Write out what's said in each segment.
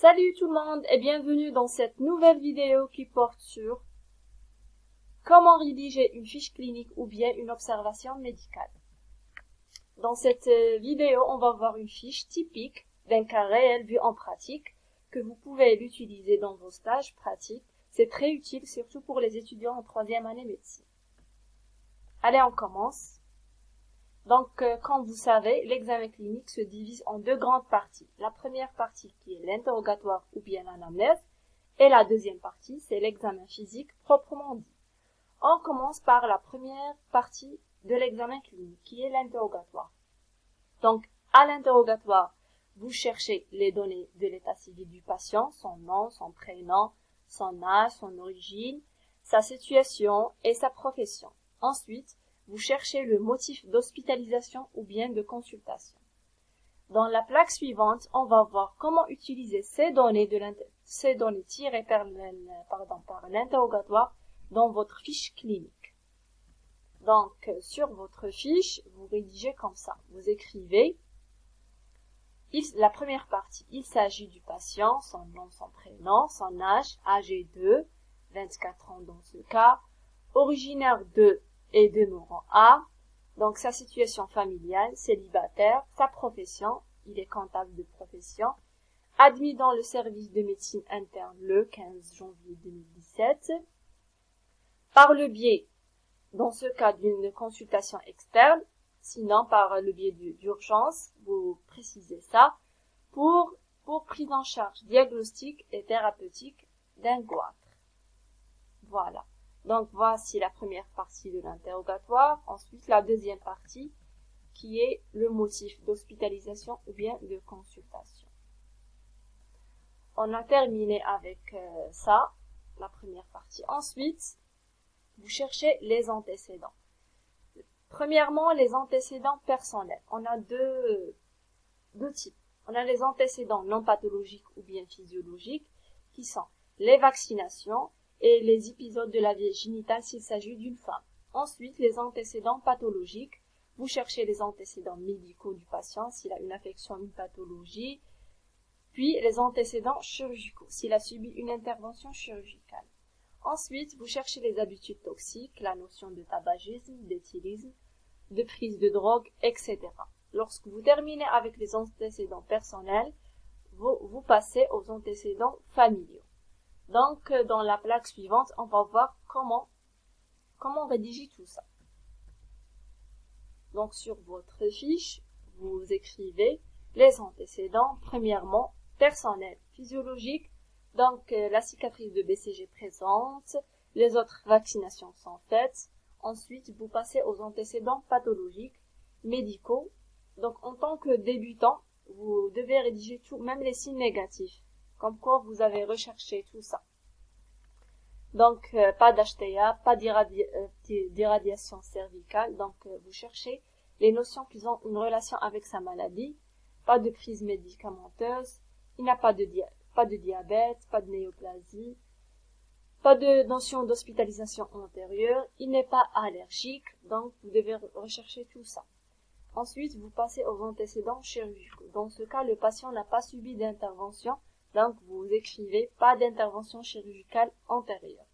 Salut tout le monde et bienvenue dans cette nouvelle vidéo qui porte sur comment rédiger une fiche clinique ou bien une observation médicale. Dans cette vidéo, on va voir une fiche typique d'un cas réel vu en pratique que vous pouvez l'utiliser dans vos stages pratiques. C'est très utile, surtout pour les étudiants en troisième année médecine. Allez, on commence. Donc, comme vous savez, l'examen clinique se divise en deux grandes parties. La première partie qui est l'interrogatoire ou bien l'anamnèse, et la deuxième partie, c'est l'examen physique proprement dit. On commence par la première partie de l'examen clinique, qui est l'interrogatoire. Donc, à l'interrogatoire, vous cherchez les données de l'état civil du patient, son nom, son prénom, son âge, son origine, sa situation et sa profession. Ensuite, vous cherchez le motif d'hospitalisation ou bien de consultation. Dans la plaque suivante, on va voir comment utiliser ces données tirées par l'interrogatoire dans votre fiche clinique. Donc, sur votre fiche, vous rédigez comme ça. Vous écrivez la première partie. Il s'agit du patient, son nom, son prénom, son âge, âgé de 24 ans dans ce cas, originaire de et demeurant à, donc sa situation familiale, célibataire, sa profession, il est comptable de profession, admis dans le service de médecine interne le 15 janvier 2017, par le biais, dans ce cas, d'une consultation externe, sinon par le biais d'urgence, vous précisez ça, pour prise en charge diagnostique et thérapeutique d'un goitre. Voilà. Donc, voici la première partie de l'interrogatoire. Ensuite, la deuxième partie, qui est le motif d'hospitalisation ou bien de consultation. On a terminé avec ça, la première partie. Ensuite, vous cherchez les antécédents. Premièrement, les antécédents personnels. On a deux types. On a les antécédents non pathologiques ou bien physiologiques, qui sont les vaccinations, et les épisodes de la vie génitale s'il s'agit d'une femme. Ensuite, les antécédents pathologiques. Vous cherchez les antécédents médicaux du patient s'il a une affection, une pathologie. Puis, les antécédents chirurgicaux s'il a subi une intervention chirurgicale. Ensuite, vous cherchez les habitudes toxiques, la notion de tabagisme, d'éthylisme, de prise de drogue, etc. Lorsque vous terminez avec les antécédents personnels, vous passez aux antécédents familiaux. Donc, dans la plaque suivante, on va voir comment rédiger tout ça. Donc, sur votre fiche, vous écrivez les antécédents, premièrement, personnels, physiologiques. Donc, la cicatrice de BCG présente, les autres vaccinations sont faites. Ensuite, vous passez aux antécédents pathologiques, médicaux. Donc, en tant que débutant, vous devez rédiger tout, même les signes négatifs. Comme quoi vous avez recherché tout ça. Donc, pas d'HTA, pas d'irradiation cervicale. Donc, vous cherchez les notions qui ont une relation avec sa maladie. Pas de prise médicamenteuse. Il n'y a pas de diabète, pas de néoplasie. Pas de notion d'hospitalisation antérieure. Il n'est pas allergique. Donc, vous devez rechercher tout ça. Ensuite, vous passez aux antécédents chirurgicaux. Dans ce cas, le patient n'a pas subi d'intervention. Donc, vous écrivez pas d'intervention chirurgicale antérieure.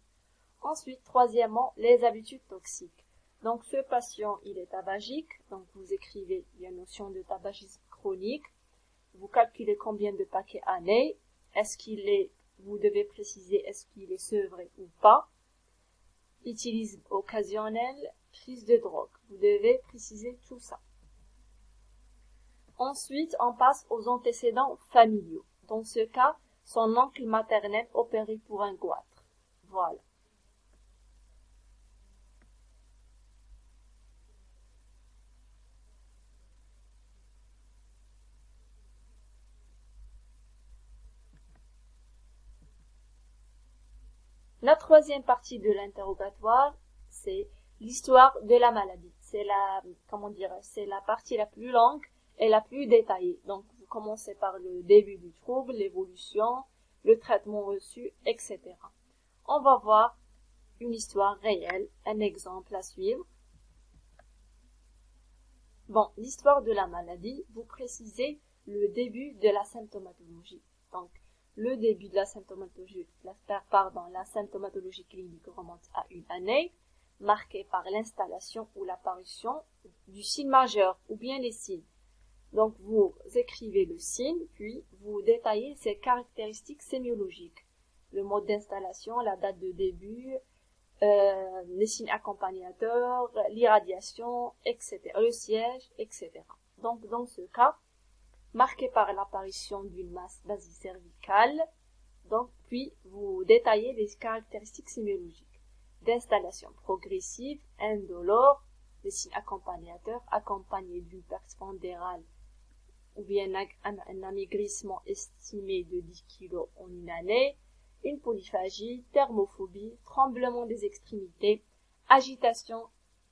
Ensuite, troisièmement, les habitudes toxiques. Donc, ce patient, il est tabagique. Donc, vous écrivez la notion de tabagisme chronique. Vous calculez combien de paquets année. Vous devez préciser est-ce qu'il est sevré ou pas. Utilisme occasionnel, prise de drogue. Vous devez préciser tout ça. Ensuite, on passe aux antécédents familiaux. Dans ce cas, son oncle maternel opéré pour un goitre. Voilà. La troisième partie de l'interrogatoire, c'est l'histoire de la maladie. C'est la partie la plus longue et la plus détaillée. Donc, vous commencez par le début du trouble, l'évolution, le traitement reçu, etc. On va voir une histoire réelle, un exemple à suivre. Bon, l'histoire de la maladie, vous précisez le début de la symptomatologie. Donc, le début de la symptomatologie, la symptomatologie clinique remonte à une année, marquée par l'installation ou l'apparition du signe majeur ou bien les signes. Donc vous écrivez le signe, puis vous détaillez ses caractéristiques sémiologiques, le mode d'installation, la date de début, les signes accompagnateurs, l'irradiation, etc., le siège, etc. Donc dans ce cas, marqué par l'apparition d'une masse basicervicale, donc puis vous détaillez les caractéristiques sémiologiques d'installation progressive, indolore, les signes accompagnateurs accompagnés d'une perte pondérale ou bien un amaigrissement estimé de 10 kg en une année, une polyphagie, thermophobie, tremblement des extrémités, agitation,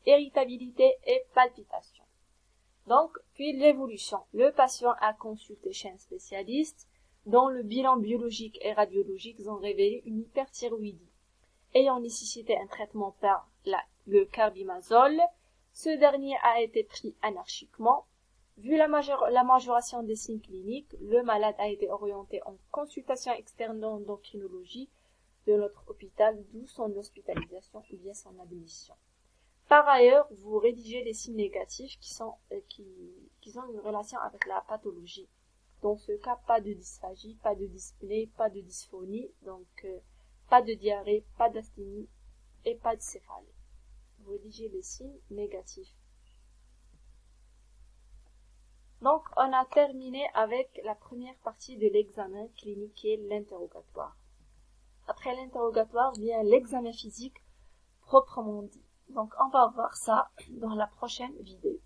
irritabilité et palpitation. Donc, puis l'évolution. Le patient a consulté chez un spécialiste dont le bilan biologique et radiologique ont révélé une hyperthyroïdie. Ayant nécessité un traitement par le carbimazole, ce dernier a été pris anarchiquement. Vu la majoration des signes cliniques, le malade a été orienté en consultation externe d'endocrinologie de notre hôpital, d'où son hospitalisation ou bien son admission. Par ailleurs, vous rédigez les signes négatifs qui ont une relation avec la pathologie. Dans ce cas, pas de dysphagie, pas de dyspnée, pas de dysphonie, donc pas de diarrhée, pas d'asthénie et pas de céphalée. Vous rédigez les signes négatifs. Donc, on a terminé avec la première partie de l'examen clinique qui est l'interrogatoire. Après l'interrogatoire vient l'examen physique proprement dit. Donc, on va voir ça dans la prochaine vidéo.